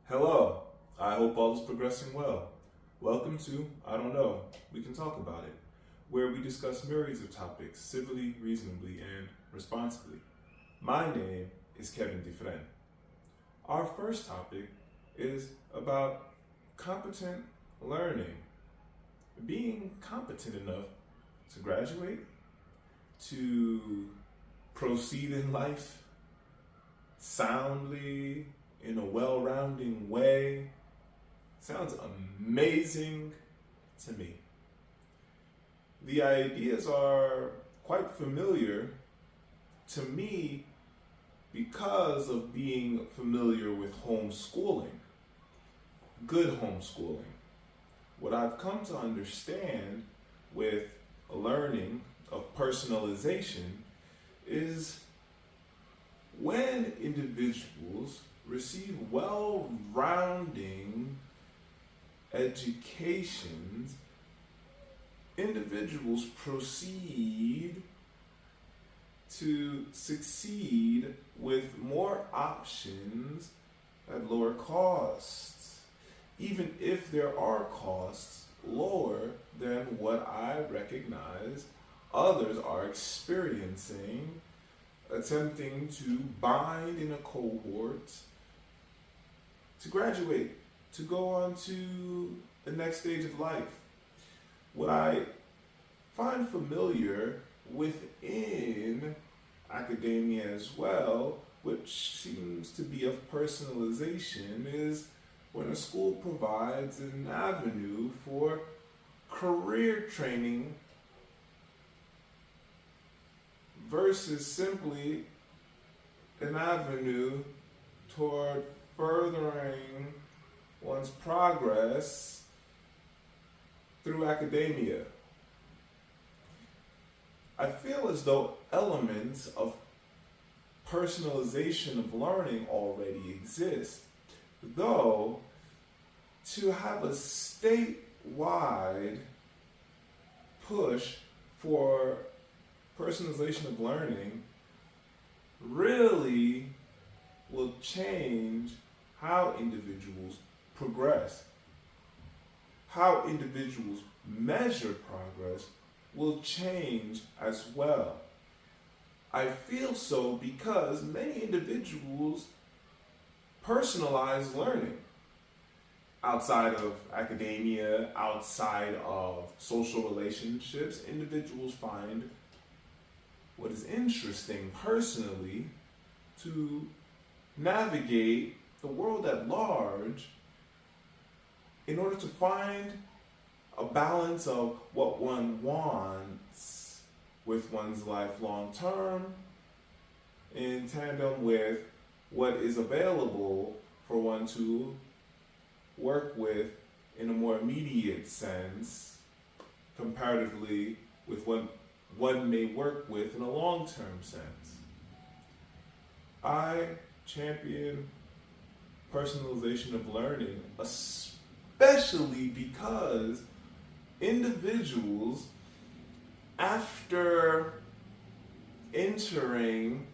Hello, I hope all is progressing well. Welcome to I Don't Know, We Can Talk About It, where we discuss myriads of topics civilly, reasonably, and responsibly. My name is Kevin Dufresne. Our first topic is about competent learning. Being competent enough to graduate, to proceed in life soundly, in a well-rounding way, sounds amazing to me. The ideas are quite familiar to me because of being familiar with homeschooling, good homeschooling. What I've come to understand with learning of personalization is when individuals receive well-rounding educations, individuals proceed to succeed with more options at lower costs, even if there are costs lower than what I recognize others are experiencing, attempting to bind in a cohort, to graduate, to go on to the next stage of life. What I find familiar within academia as well, which seems to be of personalization, is when a school provides an avenue for career training versus simply an avenue toward furthering one's progress through academia. I feel as though elements of personalization of learning already exist, though to have a statewide push for personalization of learning really will change how individuals progress. How individuals measure progress will change as well. I feel so because many individuals personalize learning outside of academia, outside of social relationships. Individuals find what is interesting personally to navigate the world at large in order to find a balance of what one wants with one's life long term in tandem with what is available for one to work with in a more immediate sense comparatively with what one may work with in a long-term sense. I champion personalization of learning, especially because individuals, after entering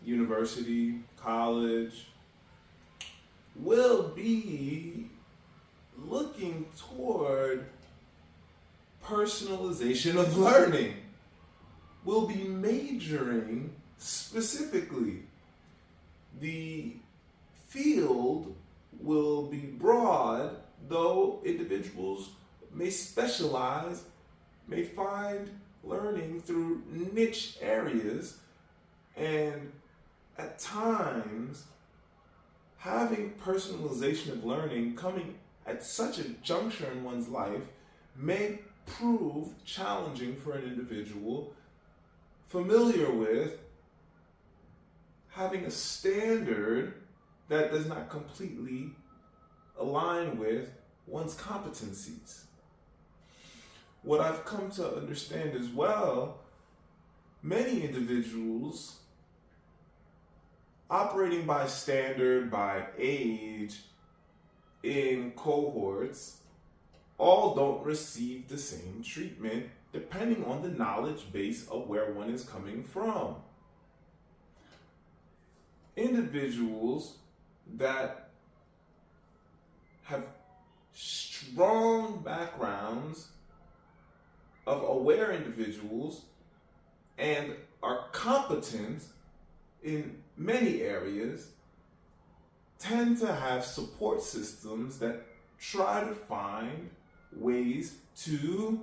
university, college, will be looking toward personalization of learning, will be majoring specifically. The field will be broad, though individuals may specialize, may find learning through niche areas, and at times having personalization of learning coming at such a juncture in one's life may prove challenging for an individual familiar with having a standard that does not completely align with one's competencies. What I've come to understand as well, many individuals operating by standard, by age, in cohorts, all don't receive the same treatment depending on the knowledge base of where one is coming from. Individuals that have strong backgrounds of aware individuals and are competent in many areas tend to have support systems that try to find ways to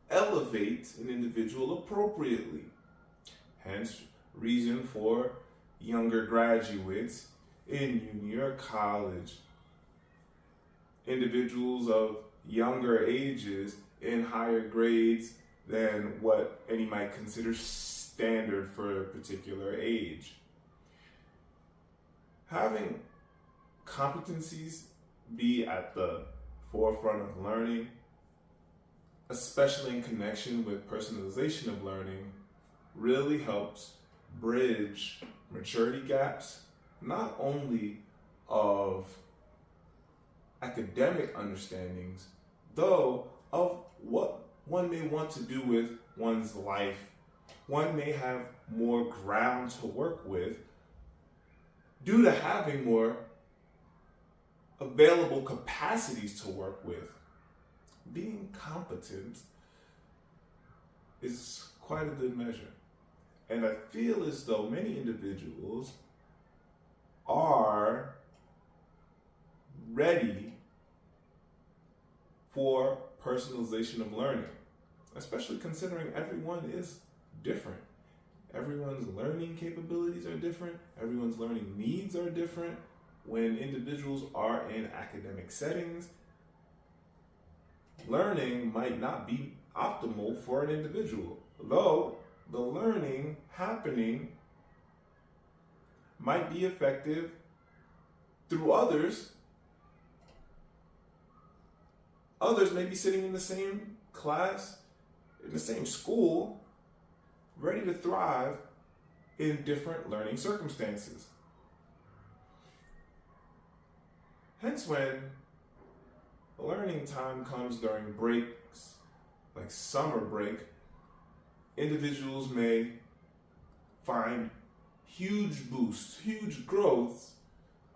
elevate an individual appropriately. Hence, reason for younger graduates in uni or college, individuals of younger ages in higher grades than what any might consider standard for a particular age. Having competencies be at the forefront of learning, especially in connection with personalization of learning, really helps bridge maturity gaps, not only of academic understandings, though of what one may want to do with one's life. One may have more ground to work with due to having more available capacities to work with. Being competent is quite a good measure. And I feel as though many individuals are ready for personalization of learning, especially considering everyone is different. Everyone's learning capabilities are different. Everyone's learning needs are different. When individuals are in academic settings, learning might not be optimal for an individual, though the learning happening might be effective through others. Others may be sitting in the same class, in the same school, ready to thrive in different learning circumstances. Hence, when learning time comes during breaks, like summer break, individuals may find huge boosts, huge growths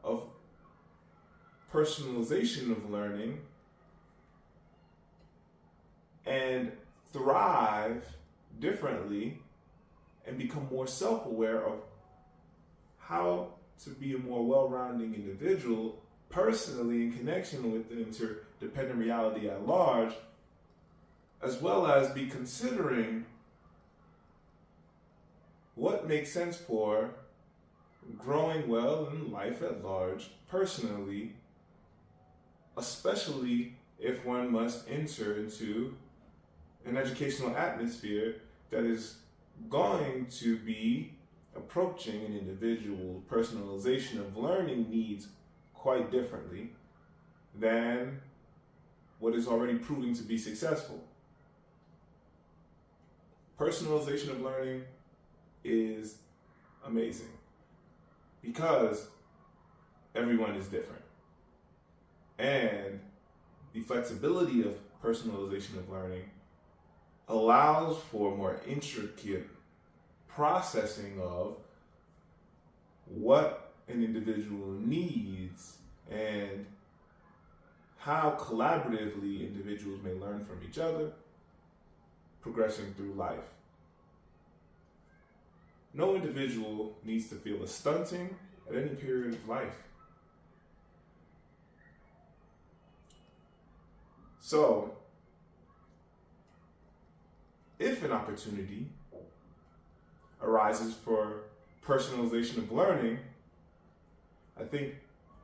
of personalization of learning and thrive differently and become more self-aware of how to be a more well-rounding individual personally in connection with the interdependent reality at large, as well as be considering what makes sense for growing well in life at large personally, especially if one must enter into an educational atmosphere that is going to be approaching an individual's personalization of learning needs quite differently than what is already proving to be successful. Personalization of learning is amazing because everyone is different. And the flexibility of personalization of learning allows for more intricate processing of what an individual needs and how collaboratively individuals may learn from each other, progressing through life. No individual needs to feel a stunting at any period of life. So, if an opportunity arises for personalization of learning, I think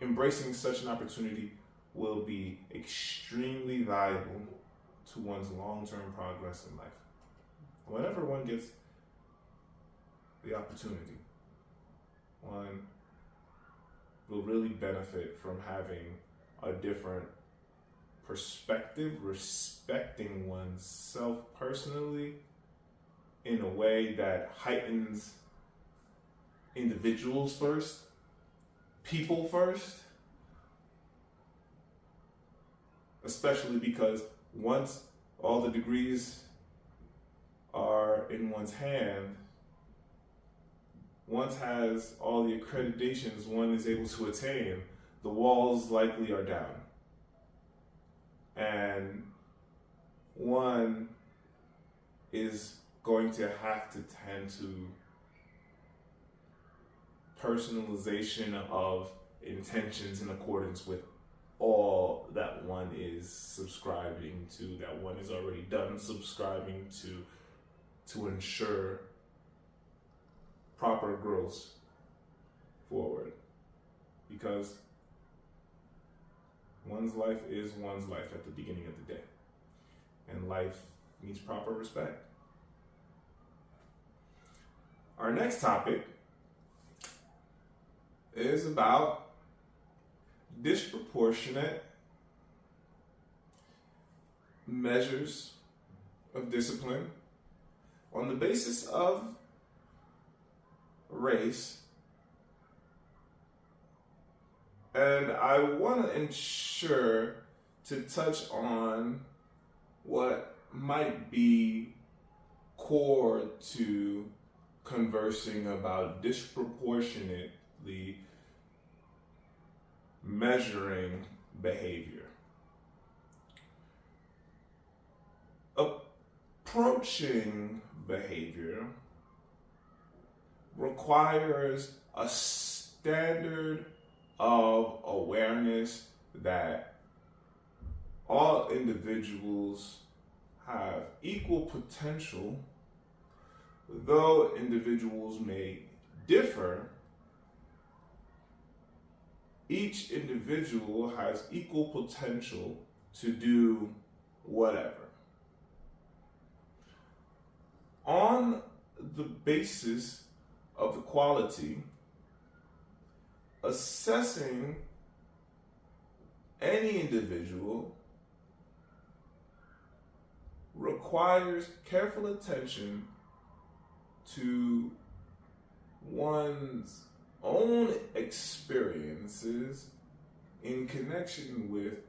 embracing such an opportunity will be extremely valuable to one's long-term progress in life. Whenever one gets the opportunity, one will really benefit from having a different perspective, respecting oneself personally in a way that heightens individuals first, people first, especially because once all the degrees are in one's hand, once has all the accreditations one is able to attain, the walls likely are down. And one is going to have to tend to personalization of intentions in accordance with all that one is subscribing to, that one is already done subscribing to ensure proper growth forward. Because one's life is one's life at the beginning of the day. And life needs proper respect. Our next topic is about disproportionate measures of discipline on the basis of race. And I want to ensure to touch on what might be core to conversing about disproportionately measuring behavior. Approaching behavior requires a standard of awareness that all individuals have equal potential, though individuals may differ. Each individual has equal potential to do whatever. On the basis of equality, assessing any individual requires careful attention to one's own experiences in connection with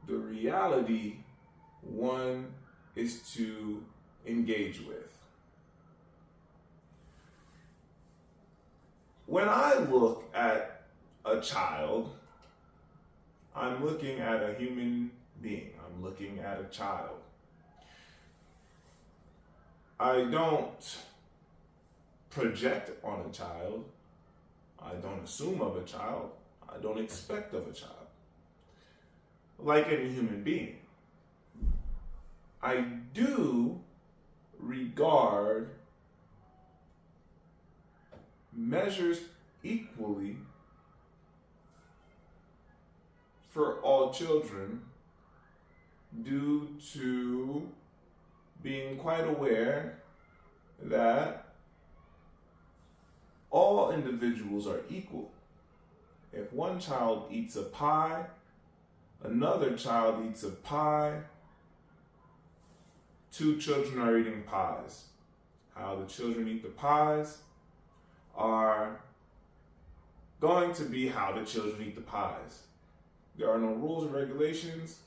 the reality one is to engage with. When I look at a child, I'm looking at a human being. I'm looking at a child. I don't project on a child. I don't assume of a child. I don't expect of a child. Like any human being, I do regard measures equally for all children due to being quite aware that all individuals are equal. If one child eats a pie, another child eats a pie, two children are eating pies. How the children eat the pies are going to be how the children eat the pies. There are no rules or regulations.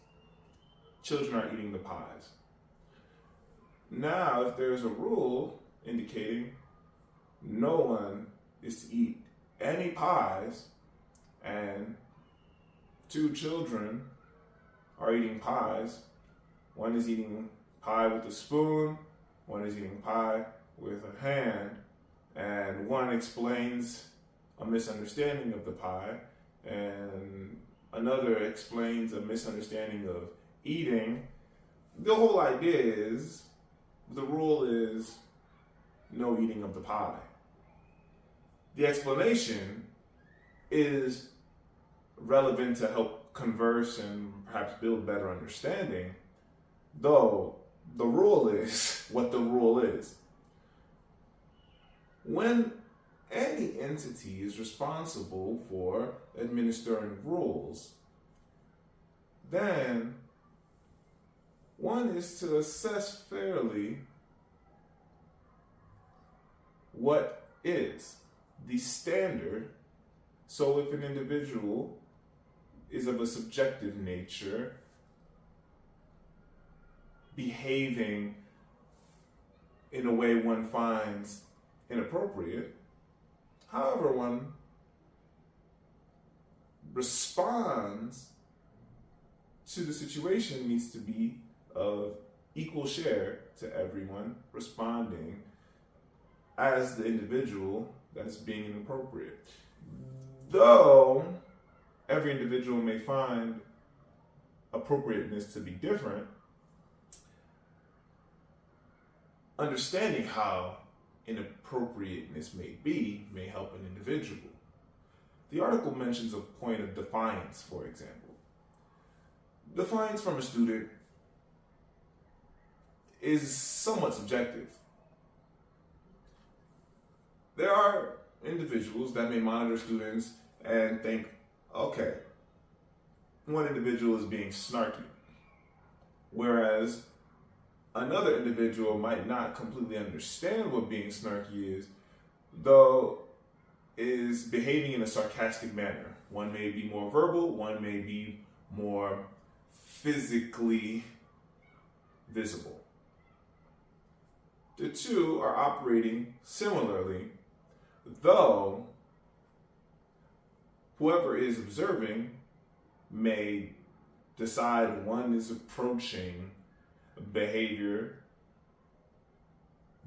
Children are eating the pies. Now, if there's a rule indicating no one is to eat any pies, and two children are eating pies, one is eating pie with a spoon, one is eating pie with a hand, and one explains a misunderstanding of the pie, and another explains a misunderstanding of eating. The whole idea is, the rule is no eating of the pie. The explanation is relevant to help converse and perhaps build better understanding, though the rule is what the rule is. When any entity is responsible for administering rules, then one is to assess fairly what is the standard. So if an individual is of a subjective nature, behaving in a way one finds inappropriate, however one responds to the situation needs to be of equal share to everyone responding as the individual that is being inappropriate. Though every individual may find appropriateness to be different, understanding how inappropriateness may be may help an individual. The article mentions a point of defiance, for example. Defiance from a student is somewhat subjective. There are individuals that may monitor students and think, okay, one individual is being snarky, whereas another individual might not completely understand what being snarky is, though is behaving in a sarcastic manner. One may be more verbal, one may be more physically visible. The two are operating similarly, though whoever is observing may decide one is approaching behavior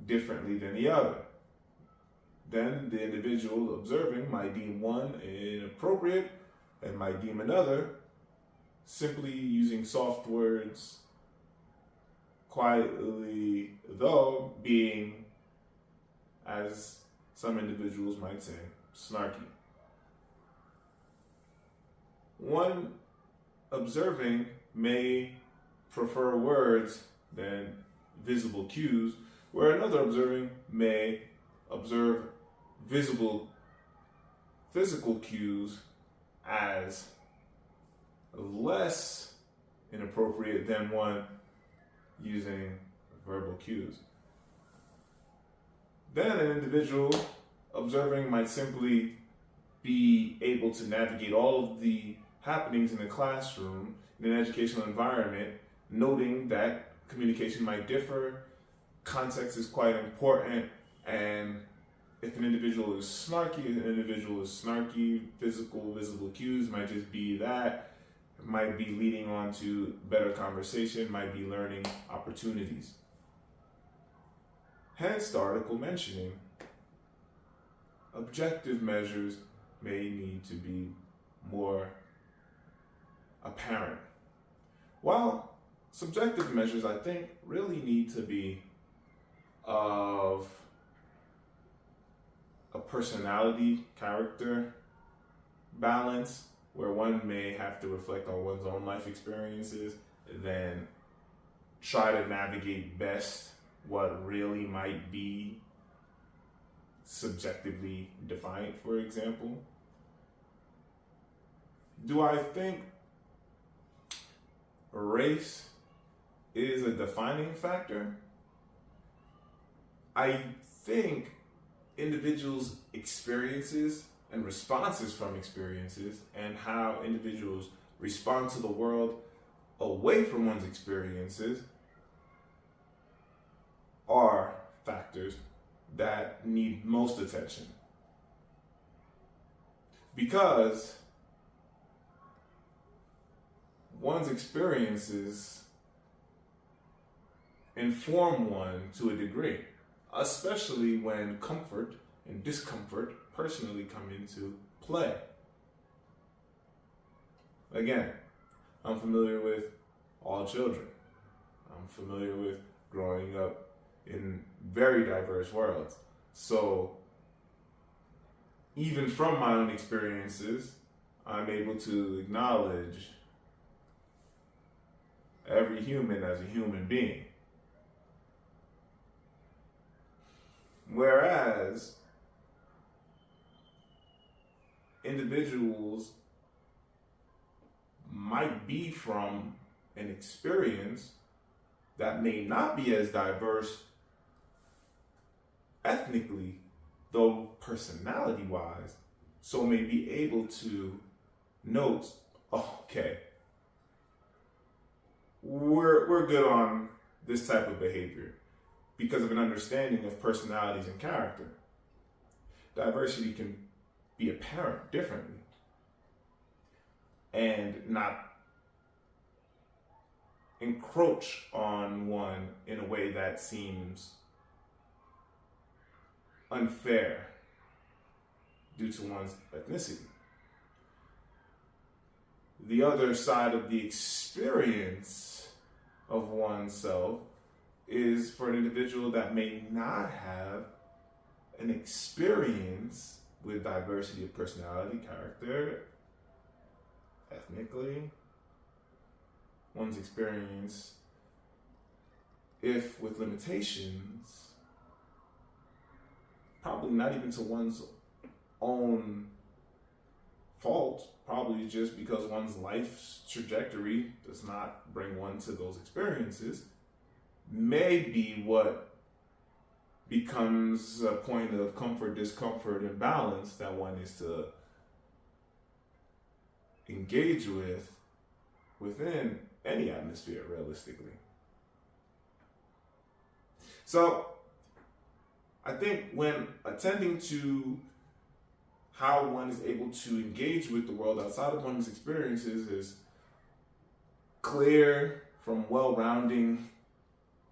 differently than the other. Then the individual observing might deem one inappropriate and might deem another simply using soft words, quietly, though being, as some individuals might say, snarky. One observing may prefer words than visible cues, where another observing may observe visible physical cues as less inappropriate than one using verbal cues. Then an individual observing might simply be able to navigate all of the happenings in the classroom in an educational environment, noting that communication might differ, context is quite important, and if an individual is snarky, physical, visible cues might just be that, might be leading on to better conversation, might be learning opportunities. Hence the article mentioning objective measures may need to be more apparent, while subjective measures, I think, really need to be of a personality, character balance, where one may have to reflect on one's own life experiences, then try to navigate best what really might be subjectively defined, for example. Do I think race is a defining factor? I think individuals' experiences and responses from experiences and how individuals respond to the world away from one's experiences are factors that need most attention. Because one's experiences inform one to a degree, especially when comfort and discomfort personally come into play. Again, I'm familiar with all children. I'm familiar with growing up in very diverse worlds. So even from my own experiences, I'm able to acknowledge every human as a human being. Whereas individuals might be from an experience that may not be as diverse ethnically, though personality-wise, so may be able to note, oh, okay, we're good on this type of behavior because of an understanding of personalities and character. Diversity can be apparent differently and not encroach on one in a way that seems unfair due to one's ethnicity. The other side of the experience of oneself is for an individual that may not have an experience with diversity of personality, character, ethnically. One's experience, if with limitations, probably not even to one's own fault, probably just because one's life's trajectory does not bring one to those experiences, may be what becomes a point of comfort, discomfort, and balance that one is to engage with within any atmosphere, realistically. So, I think when attending to how one is able to engage with the world outside of one's experiences is clear from well-rounding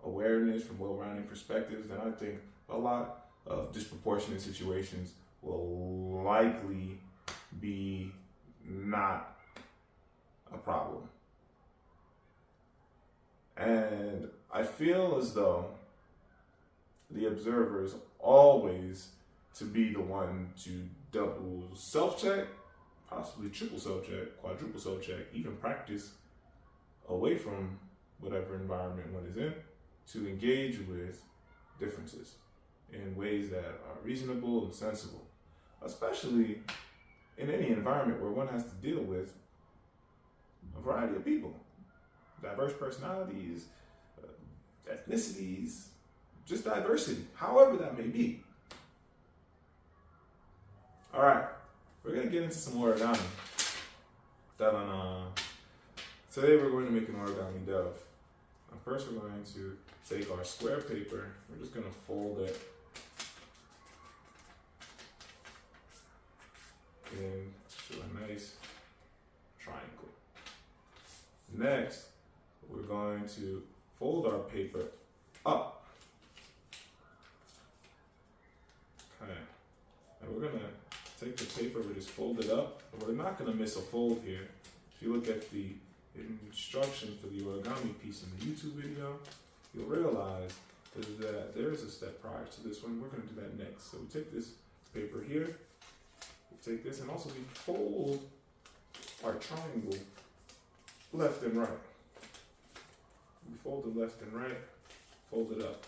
awareness, from well-rounding perspectives, then I think a lot of disproportionate situations will likely be not a problem. And I feel as though the observer is always to be the one to double self-check, possibly triple self-check, quadruple self-check, even practice away from whatever environment one is in to engage with differences in ways that are reasonable and sensible, especially in any environment where one has to deal with a variety of people, diverse personalities, ethnicities, just diversity, however that may be. All right, we're gonna get into some origami. Today we're going to make an origami dove. First we're going to take our square paper, we're just gonna fold it into a nice triangle. Next, we're going to fold our paper up. Okay, and we're gonna take the paper, we just fold it up, but we're not gonna miss a fold here. If you look at the instruction for the origami piece in the YouTube video, you'll realize that there is a step prior to this one. We're gonna do that next. So we take this paper here, we take this, and also we fold our triangle left and right. We fold it left and right, fold it up.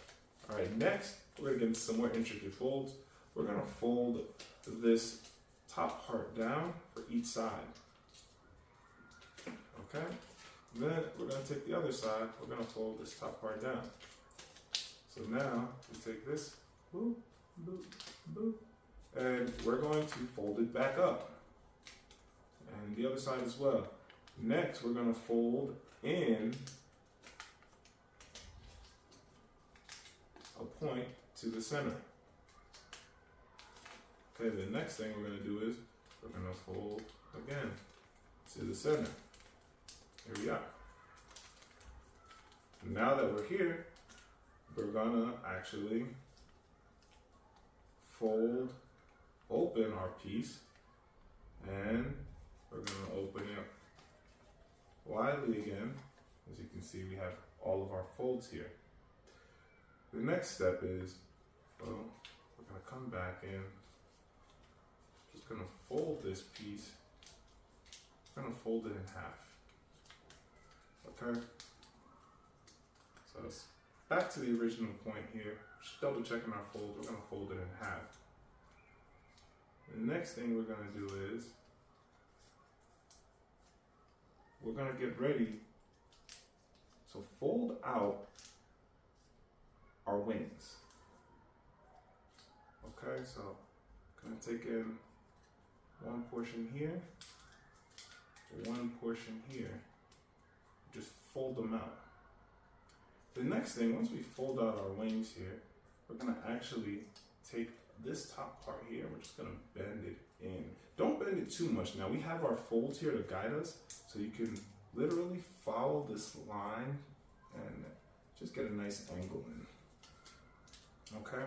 All right, next, we're gonna get into some more intricate folds. We're gonna fold this top part down for each side. Okay? Then we're gonna take the other side, we're gonna fold this top part down. So now, we take this, boop, boop, boop, and we're going to fold it back up. And the other side as well. Next, we're gonna fold in a point to the center. Okay, the next thing we're gonna do is we're gonna fold again to the center. Here we are. Now that we're here, we're gonna actually fold open our piece, and we're gonna open it widely again. As you can see, we have all of our folds here. The next step is, well, we're gonna come back in, just gonna fold this piece, I'm gonna fold it in half. Okay? So it's back to the original point here, just double checking our fold, we're gonna fold it in half. The next thing we're gonna do is, we're gonna get ready to fold out our wings. Okay, so I'm gonna take in one portion here, one portion here, just fold them out. The next thing, once we fold out our wings here, we're gonna actually take this top part here, we're just gonna bend it in. Don't bend it too much. Now we have our folds here to guide us, so you can literally follow this line and just get a nice angle in. Okay?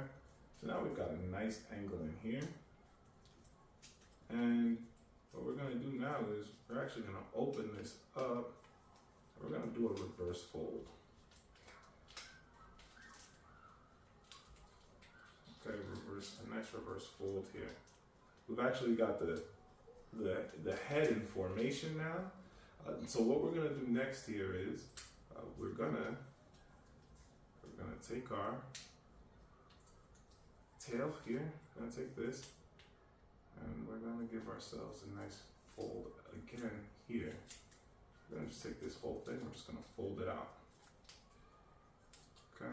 So now we've got a nice angle in here. And what we're going to do now is we're actually going to open this up. We're going to do a reverse fold. Okay, a nice reverse fold here. We've actually got the head in formation now. So what we're gonna do next here is we're gonna take our tail here. We're gonna take this, and we're gonna give ourselves a nice fold again here. We're gonna just take this whole thing. We're just gonna fold it out. Okay.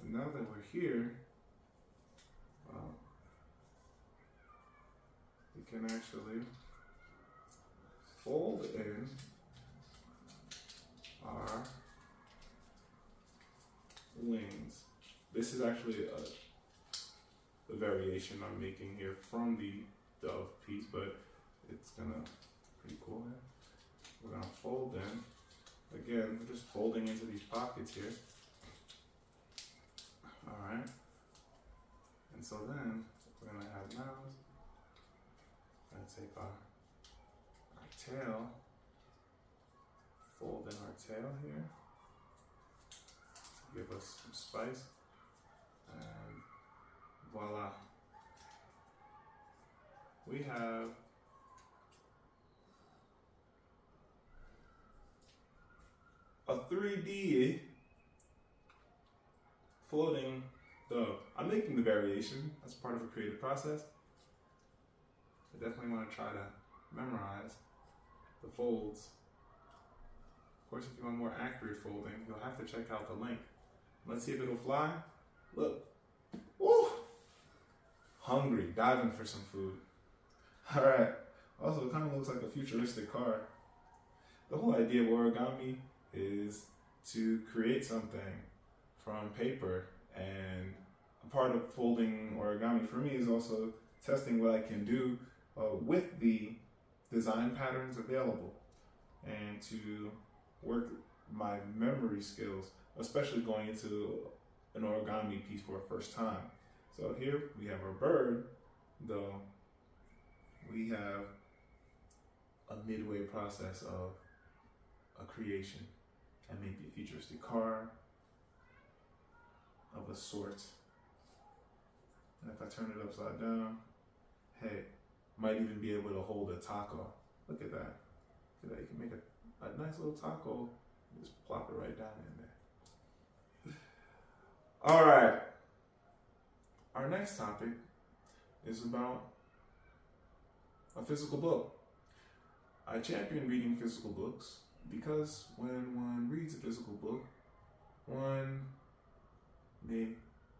And now that we're here, we can actually fold in our wings. This is actually the variation I'm making here from the dove piece, but it's pretty cool here. We're gonna fold in. Again, we're just folding into these pockets here. All right. And so then we're gonna have now, we're gonna take our tail, fold in our tail here to give us some spice, and voila. We have a 3D floating dove. I'm making the variation as part of a creative process. I definitely want to try to memorize the folds. Of course, if you want more accurate folding, you'll have to check out the link. Let's see if it'll fly. Look. Woo! Hungry, diving for some food. All right. Also, it kind of looks like a futuristic car. The whole idea of origami is to create something from paper, and a part of folding origami for me is also testing what I can do with the design patterns available, and to work my memory skills, especially going into an origami piece for a first time. So here we have our bird, though we have a midway process of a creation, and maybe a futuristic car of a sort. And if I turn it upside down, hey, might even be able to hold a taco. Look at that. Look at that. You can make a nice little taco and just plop it right down in there. All right. Our next topic is about a physical book. I champion reading physical books because when one reads a physical book, one may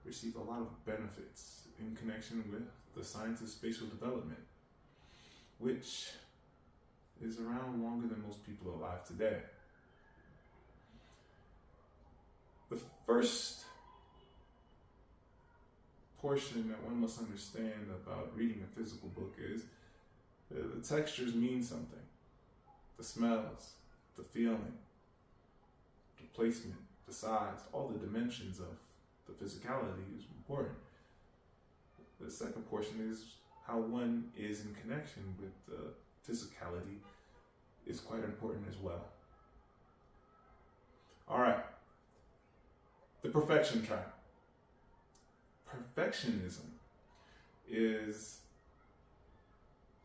receive a lot of benefits in connection with the science of spatial development, which is around longer than most people are alive today. The first portion that one must understand about reading a physical book is the textures mean something. The smells, the feeling, the placement, the size, all the dimensions of the physicality is important. The second portion is how one is in connection with the physicality is quite important as well. All right, the perfection trap. Perfectionism is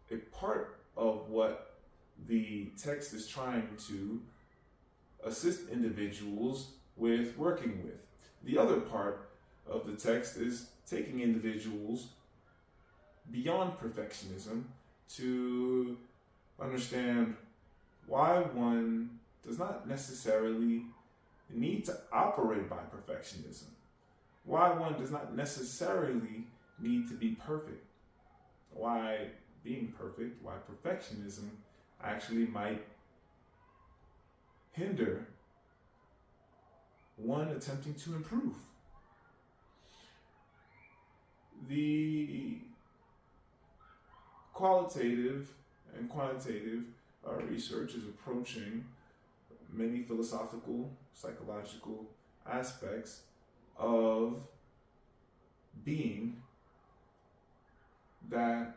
a part of what the text is trying to assist individuals with working with. The other part of the text is taking individuals beyond perfectionism to understand why one does not necessarily need to operate by perfectionism, why one does not necessarily need to be perfect, why being perfect, why perfectionism actually might hinder one attempting to improve. The qualitative and quantitative research is approaching many philosophical, psychological aspects of being that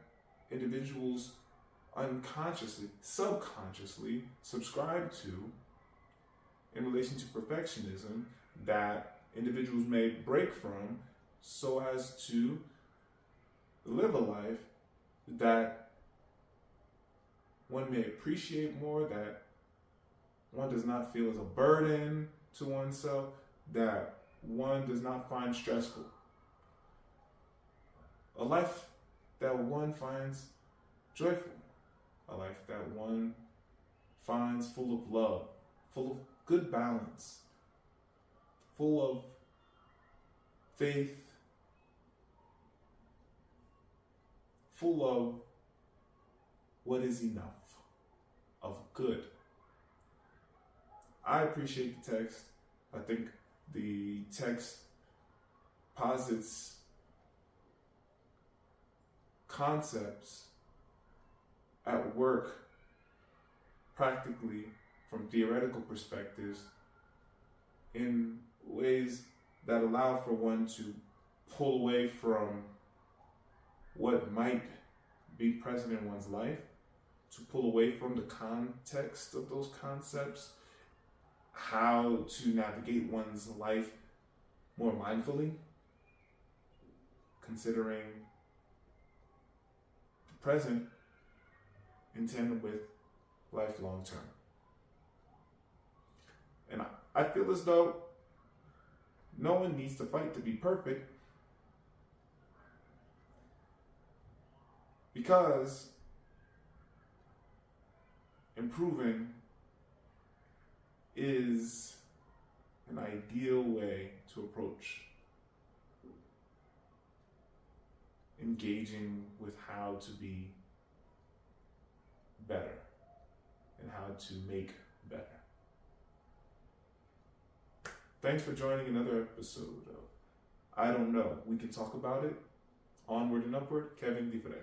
individuals unconsciously, subconsciously subscribe to in relation to perfectionism that individuals may break from so as to live a life that one may appreciate more, that one does not feel as a burden to oneself, that one does not find stressful. A life that one finds joyful. A life that one finds full of love, full of good balance, full of faith, full of what is enough, of good. I appreciate the text. I think the text posits concepts at work practically from theoretical perspectives in ways that allow for one to pull away from what might be present in one's life, to pull away from the context of those concepts, how to navigate one's life more mindfully, considering the present in tandem with life long term. And I feel as though no one needs to fight to be perfect, because improving is an ideal way to approach engaging with how to be better and how to make better. Thanks for joining another episode of I Don't Know. We Can Talk About It. Onward and Upward, Kevin Dufresne.